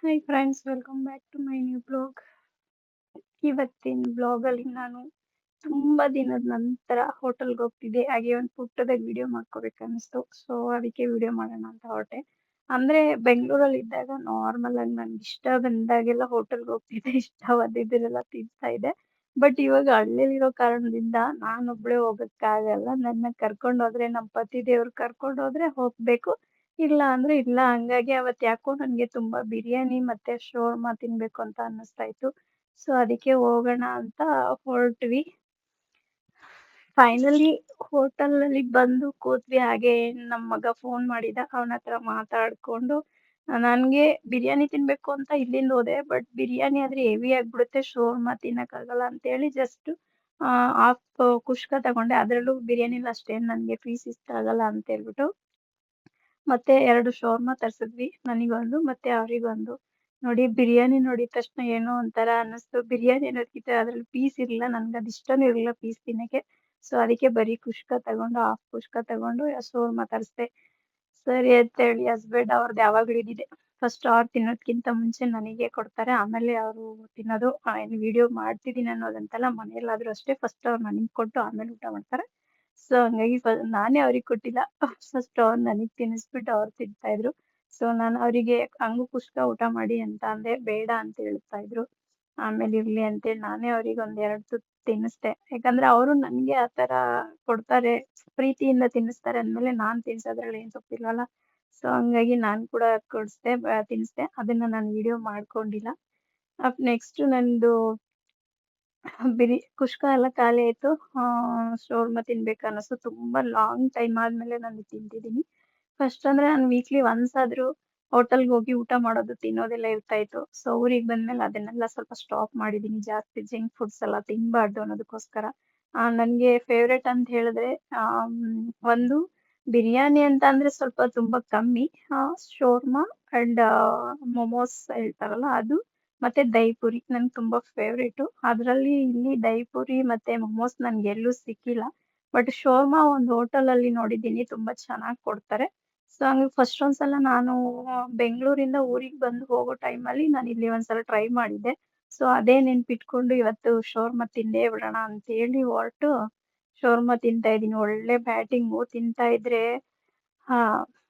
Hi friends, welcome back to my new blog. ಇವತ್ತಿನ ಬ್ಲಾಗಲ್ಲಿ ನಾನು ತುಂಬಾ ದಿನದ ನಂತರ ಹೋಟೆಲ್ಗೆ ಹೋಗ್ತಿದ್ದೆ. ಹಾಗೆ ಒಂದು ಪುಟ್ಟದಾಗ ವಿಡಿಯೋ ಮಾಡ್ಕೋಬೇಕನ್ನಿಸ್ತು. ಸೊ ಅದಕ್ಕೆ ವಿಡಿಯೋ ಮಾಡೋಣ ಅಂತ ಹೊರಟೆ. ಅಂದ್ರೆ ಬೆಂಗಳೂರಲ್ಲಿ ಇದ್ದಾಗ ನಾರ್ಮಲ್ ಆಗಿ ನನ್ಗೆ ಇಷ್ಟ ಬಂದಾಗೆಲ್ಲ ಹೋಟೆಲ್ಗೆ ಹೋಗ್ತಿದ್ದೆ. ಇಷ್ಟವಾದಿದ್ದೆಲ್ಲ ತಿಂತಾ ಇದ್ದೆ. ಬಟ್ ಇವಾಗ ಹಳ್ಳಿಲಿರೋ ಕಾರಣದಿಂದ ನಾನೊಬ್ಳೆ ಹೋಗಕ್ಕಾಗಲ್ಲ. ನನ್ನ ಕರ್ಕೊಂಡು ಹೋದ್ರೆ ನಮ್ಮ ಪತಿ ದೇವ್ರು ಕರ್ಕೊಂಡು ಹೋದ್ರೆ ಹೋಗ್ಬೇಕು. ಇಲ್ಲ ಅಂದ್ರೆ ಇಲ್ಲ. ಹಂಗಾಗಿ ಅವತ್ತು ಯಾಕೋ ನನ್ಗೆ ತುಂಬಾ ಬಿರಿಯಾನಿ ಮತ್ತೆ ಶೋರ್ಮ ತಿನ್ಬೇಕು ಅಂತ ಅನ್ನಿಸ್ತಾ ಇತ್ತು. ಸೊ ಅದಕ್ಕೆ ಹೋಗೋಣ ಅಂತ ಹೊರಟ್ವಿ. ಫೈನಲಿ ಹೋಟೆಲ್ ಅಲ್ಲಿ ಬಂದು ಕೂತ್ವಿ. ಹಾಗೆ ನಮ್ ಮಗ ಫೋನ್ ಮಾಡಿದ. ಅವನ ಹತ್ರ ಮಾತಾಡ್ಕೊಂಡು ನನ್ಗೆ ಬಿರಿಯಾನಿ ತಿನ್ಬೇಕು ಅಂತ ಇಲ್ಲಿಂದ ಹೋದೆ. ಬಟ್ ಬಿರಿಯಾನಿ ಆದ್ರೆ ಹೆವಿ ಆಗ್ಬಿಡುತ್ತೆ, ಶೋರ್ಮ ತಿನ್ನಕ್ಕಾಗಲ್ಲ ಅಂತ ಹೇಳಿ ಜಸ್ಟ್ ಹಾಫ್ ಕುಷ್ಕ ತಗೊಂಡೆ. ಅದ್ರಲ್ಲೂ ಬಿರಿಯಾನಿಲಿ ಅಷ್ಟೇನ್ ನನ್ಗೆ ಪೀಸ್ ಇಷ್ಟ ಆಗಲ್ಲ ಅಂತ ಹೇಳ್ಬಿಟ್ಟು ಮತ್ತೆ 2 ಶವರ್ಮ ತರ್ಸಿದ್ವಿ. ನನಗೊಂದು ಮತ್ತೆ ಅವ್ರಿಗೊಂದು. ನೋಡಿ ಬಿರಿಯಾನಿ ನೋಡಿದ ತಕ್ಷಣ ಏನೋ ಒಂಥರ ಅನ್ನಿಸ್ತು. ಬಿರಿಯಾನಿ ಅನ್ನೋದ್ಕಿಂತ ಅದ್ರಲ್ಲಿ ಪೀಸ್ ಇರ್ಲಿಲ್ಲ. ನನ್ಗದ್ ಇಷ್ಟನೂ ಇರ್ಲಿಲ್ಲ ಪೀಸ್ ತಿನ್ನಕ್ಕೆ. ಸೊ ಅದಕ್ಕೆ ಬರೀ ಕುಷ್ಕ ತಗೊಂಡು ಹಾಫ್ ಕುಷ್ಕ ತಗೊಂಡು ಶವರ್ಮ ತರಿಸ್ದೆ. ಸರಿ ಅಂತೇಳಿ ಹಸ್ಬೆಂಡ್ ಅವ್ರದ್ದು ಯಾವಾಗ್ಲೂ ಇದಿದೆ. ಫಸ್ಟ್ ಅವ್ರು ತಿನ್ನೋದ್ಕಿಂತ ಮುಂಚೆ ನನಗೆ ಕೊಡ್ತಾರೆ, ಆಮೇಲೆ ಅವರು ತಿನ್ನೋದು. ಏನು ವಿಡಿಯೋ ಮಾಡ್ತಿದೀನಿ ಅನ್ನೋದಂತಲ್ಲ, ಮನೆಯಲ್ಲಾದ್ರೂ ಅಷ್ಟೇ ಫಸ್ಟ್ ಅವ್ರು ನನಗ್ ಕೊಟ್ಟು ಆಮೇಲೆ ಊಟ ಮಾಡ್ತಾರೆ. ಸೊ ಹಂಗಾಗಿ ನಾನೇ ಅವ್ರಿಗೆ ಕೊಟ್ಟಿಲ್ಲ. ಫಸ್ಟ್ ಅವ್ರು ನನಗ್ ತಿನ್ನಿಸ್ಬಿಟ್ಟು ಅವ್ರು ತಿಂತಾ ಇದ್ರು. ಸೊ ನಾನು ಅವರಿಗೆ ಹಂಗು ಕುಷ್ಕ ಊಟ ಮಾಡಿ ಅಂತ ಅಂದೆ. ಬೇಡ ಅಂತ ಹೇಳ್ತಾ ಇದ್ರು. ಆಮೇಲೆ ಇರ್ಲಿ ಅಂತೇಳಿ ನಾನೇ ಅವ್ರಿಗೆ ಒಂದ್ 2 ತುತ್ತು ತಿನ್ನಿಸ್ದೆ. ಯಾಕಂದ್ರೆ ಅವರು ನನ್ಗೆ ಆತರ ಕೊಡ್ತಾರೆ, ಪ್ರೀತಿಯಿಂದ ತಿನ್ನಿಸ್ತಾರೆ ಅಂದ್ಮೇಲೆ ನಾನ್ ತಿನ್ಸೋದ್ರಲ್ಲಿ ಏನ್ ತಪ್ಪಿಲ್ವಲ್ಲ. ಸೊ ಹಂಗಾಗಿ ನಾನ್ ಕೂಡ ಕೊಡ್ಸ್ದೆ, ತಿನ್ನಿಸ್ದೆ. ಅದನ್ನ ನಾನು ವಿಡಿಯೋ ಮಾಡ್ಕೊಂಡಿಲ್ಲ. ನೆಕ್ಸ್ಟ್ ನಂದು ಕುಷ್ಕ ಎಲ್ಲ ಖಾಲಿ ಆಯ್ತು. ಶವರ್ಮ ತಿನ್ಬೇಕು ಅನ್ನಿಸ್ತು. ತುಂಬಾ ಲಾಂಗ್ ಟೈಮ್ ಆದ್ಮೇಲೆ ನಾನು ತಿಂತಿದೀನಿ. ಫಸ್ಟ್ ಅಂದ್ರೆ ನಾನು ವೀಕ್ಲಿ ಒನ್ಸ್ ಆದ್ರೂ ಹೋಟೆಲ್‌ಗೆ ಹೋಗಿ ಊಟ ಮಾಡೋದು, ತಿನ್ನೋದೆಲ್ಲ ಇರ್ತಾ ಇತ್ತು. ಸೊ ಊರಿಗ್ ಬಂದ್ಮೇಲೆ ಅದನ್ನೆಲ್ಲ ಸ್ವಲ್ಪ ಸ್ಟಾಪ್ ಮಾಡಿದೀನಿ. ಜಾಸ್ತಿ ಜಂಕ್ ಫುಡ್ಸ್ ಎಲ್ಲ ತಿನ್ಬಾರ್ದು ಅನ್ನೋದಕ್ಕೋಸ್ಕರ. ನನ್ಗೆ ಫೇವ್ರೇಟ್ ಅಂತ ಹೇಳಿದ್ರೆ ಒಂದು ಬಿರಿಯಾನಿ ಅಂತ ಅಂದ್ರೆ ಸ್ವಲ್ಪ ತುಂಬಾ ಕಮ್ಮಿ. ಶೋರ್ಮ ಅಂಡ್ ಮೊಮೋಸ್ ಹೇಳ್ತಾರಲ್ಲ ಅದು, ಮತ್ತೆ ದಹಿ ಪುರಿ ನನ್ಗೆ ತುಂಬಾ ಫೇವ್ರೇಟು. ಅದ್ರಲ್ಲಿ ಇಲ್ಲಿ ದಹಿ ಪುರಿ ಮತ್ತೆ ಮೊಮೋಸ್ ನನ್ಗೆ ಎಲ್ಲೂ ಸಿಕ್ಕಿಲ್ಲ. ಬಟ್ ಶೋರ್ಮ ಒಂದು ಹೋಟೆಲಲ್ಲಿ ನೋಡಿದ್ದೀನಿ, ತುಂಬಾ ಚೆನ್ನಾಗ್ ಕೊಡ್ತಾರೆ. ಸೊ ಹಂಗಾಗಿ ಫಸ್ಟ್ ಒಂದ್ಸಲ ನಾನು ಬೆಂಗಳೂರಿಂದ ಊರಿಗ್ ಬಂದು ಹೋಗೋ ಟೈಮಲ್ಲಿ ನಾನು ಇಲ್ಲಿ ಒಂದ್ಸಲ ಟ್ರೈ ಮಾಡಿದ್ದೆ. ಸೊ ಅದೇ ನೆನ್ಪಿಟ್ಕೊಂಡು ಇವತ್ತು ಶೋರ್ಮ ತಿಂದೇ ಬಿಡೋಣ ಅಂತೇಳಿ ಹೊರಟು ಶೋರ್ಮ ತಿಂತಾ ಇದೀನಿ. ಒಳ್ಳೆ ಬ್ಯಾಟಿಂಗು. ತಿಂತಾ ಇದ್ರೆ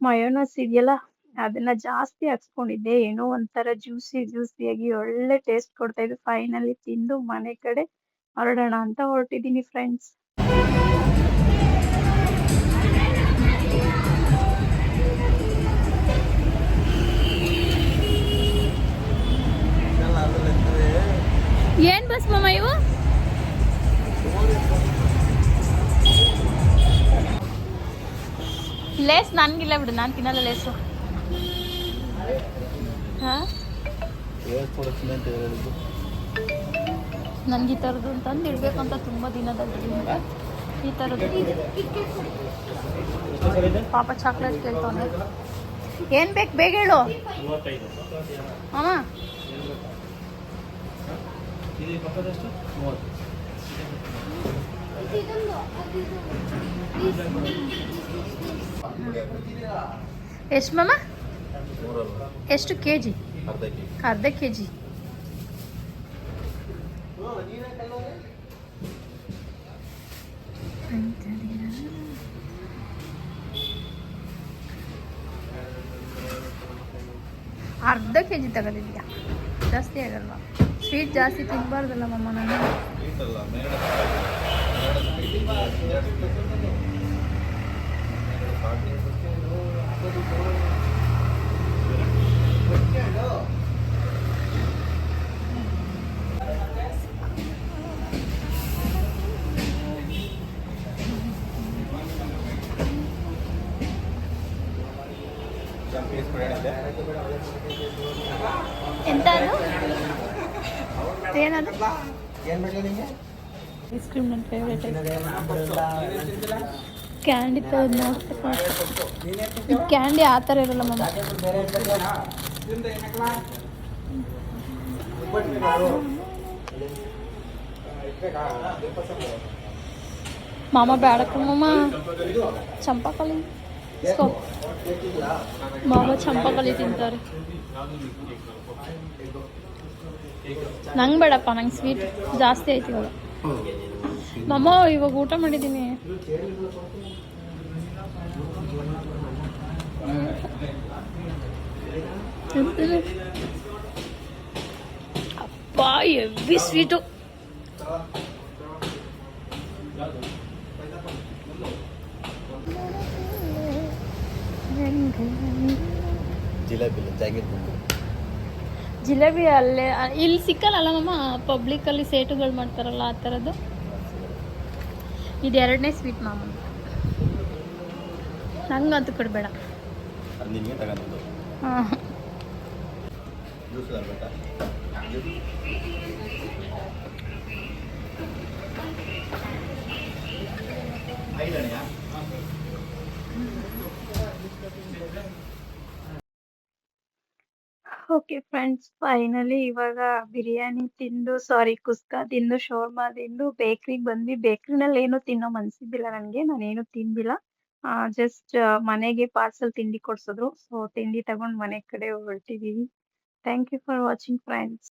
ಮಯೋನೈಸ್ ಇದೆಯಲ್ಲ, ಅದನ್ನ ಜಾಸ್ತಿ ಹಾಕ್ಸ್ಕೊಂಡಿದ್ದೆ. ಏನೋ ಒಂಥರ ಜ್ಯೂಸಿಯಾಗಿ ಒಳ್ಳೆ ಟೇಸ್ಟ್ ಕೊಡ್ತಾ ಇತ್ತು. ಫೈನಲಿ ತಿಂದು ಮನೆ ಕಡೆ ಹೊರಡೋಣ ಅಂತ ಹೊರಟಿದ್ದೀನಿ ಫ್ರೆಂಡ್ಸ್. ಏನ್ ಬಸ್ ಮಾಮ ಇವು? ಲೇಸ್ ನನ್ಗಿಲ್ಲ ಬಿಡು, ನಾನು ತಿನ್ನಲ್ಲ ಲೇಸು. ನನ್ಗೆ ಈ ಥರದ್ದು ಅಂತಂದು ಇಡ್ಬೇಕಂತ ತುಂಬ ದಿನದಲ್ಲಿ. ಈ ಥರದ್ದು ಪಾಪ ಚಾಕ್ಲೇಟ್ ಕೇಳ್ತಾನೆ. ಏನ್ ಬೇಕು ಬೇಗ ಹೇಳು ಮಾಮ. ಎಷ್ಟು ಮಾಮ? ಎಷ್ಟು ಕೆಜಿ? ಅರ್ಧ ಕೆಜಿ. ಅರ್ಧ ಕೆಜಿ ತಗೊಂಡಿದ್ಯಾ? ಜಾಸ್ತಿ ಆಗಲ್ವಾ? ಸ್ವೀಟ್ ಜಾಸ್ತಿ ತಿನ್ಬಾರ್ದಲ್ಲ ಮಮ್ಮ ನಾನು. ಎಂತ ಅದು? ಏನದು? ಐಸ್ ಕ್ರೀಮ್ ನನ್ನ ಫೇವ್ರೇಟ್. ಕ್ಯಾಂಡಿ ತಗೊಂಡು ನೋಡ್ತಾ ಕ್ಯಾಂಡಿ ಆ ಥರ ಇರಲ್ಲ ಮಮ್ಮ. ಮಾಮ ಬೇಡಕ್ಕ ಮಾಮ, ಚಂಪಾಕಲಿ ಮಾಮ ಚಂಪಾಕಲಿ ತಿಂತಾರೆ. ನಂಗೆ ಬೇಡಪ್ಪ, ನಂಗೆ ಸ್ವೀಟ್ ಜಾಸ್ತಿ ಆಯ್ತು ಇವಾಗ. ಮಮ್ಮ ಇವಾಗ ಊಟ ಮಾಡಿದ್ದೀನಿ. ಅಪ್ಪ ಎವ್ವಿ ಸ್ವೀಟು. ಜಿಲೇಬಿ ಅಲ್ಲೇ ಇಲ್ಲಿ ಸಿಕ್ಕಲ್ಲ ಮಮ್ಮ, ಪಬ್ಲಿಕಲ್ಲಿ ಸೇಟುಗಳು ಮಾಡ್ತಾರಲ್ಲ ಆ ಥರದ್ದು. ಇದು 2ನೇ ಸ್ವೀಟ್ ಮಾಮ. ನಂಗಂತೂ ಕೊಡಬೇಡ. ಹಾಂ, ಓಕೆ ಫ್ರೆಂಡ್ಸ್, ಫೈನಲಿ ಇವಾಗ ಬಿರಿಯಾನಿ ತಿಂದು, ಸಾರಿ ಕುಸ್ಕಾ ತಿಂದು, ಶೋರ್ಮಾ ತಿಂದು ಬೇಕ್ರಿಗೆ ಬಂದ್ವಿ. ಬೇಕ್ರಿನಲ್ಲಿ ಏನು ತಿನ್ನೋ ಮನ್ಸಿದ್ದಿಲ್ಲ ನನಗೆ, ನಾನೇನು ತಿಂದಿಲ್ಲ. ಜಸ್ಟ್ ಮನೆಗೆ ಪಾರ್ಸಲ್ ತಿಂಡಿ ಕೊಡ್ಸಿದ್ರು. ಸೊ ತಿಂಡಿ ತಗೊಂಡು ಮನೆ ಕಡೆ ಹೊರಟಿದೀವಿ. Thank you for watching friends.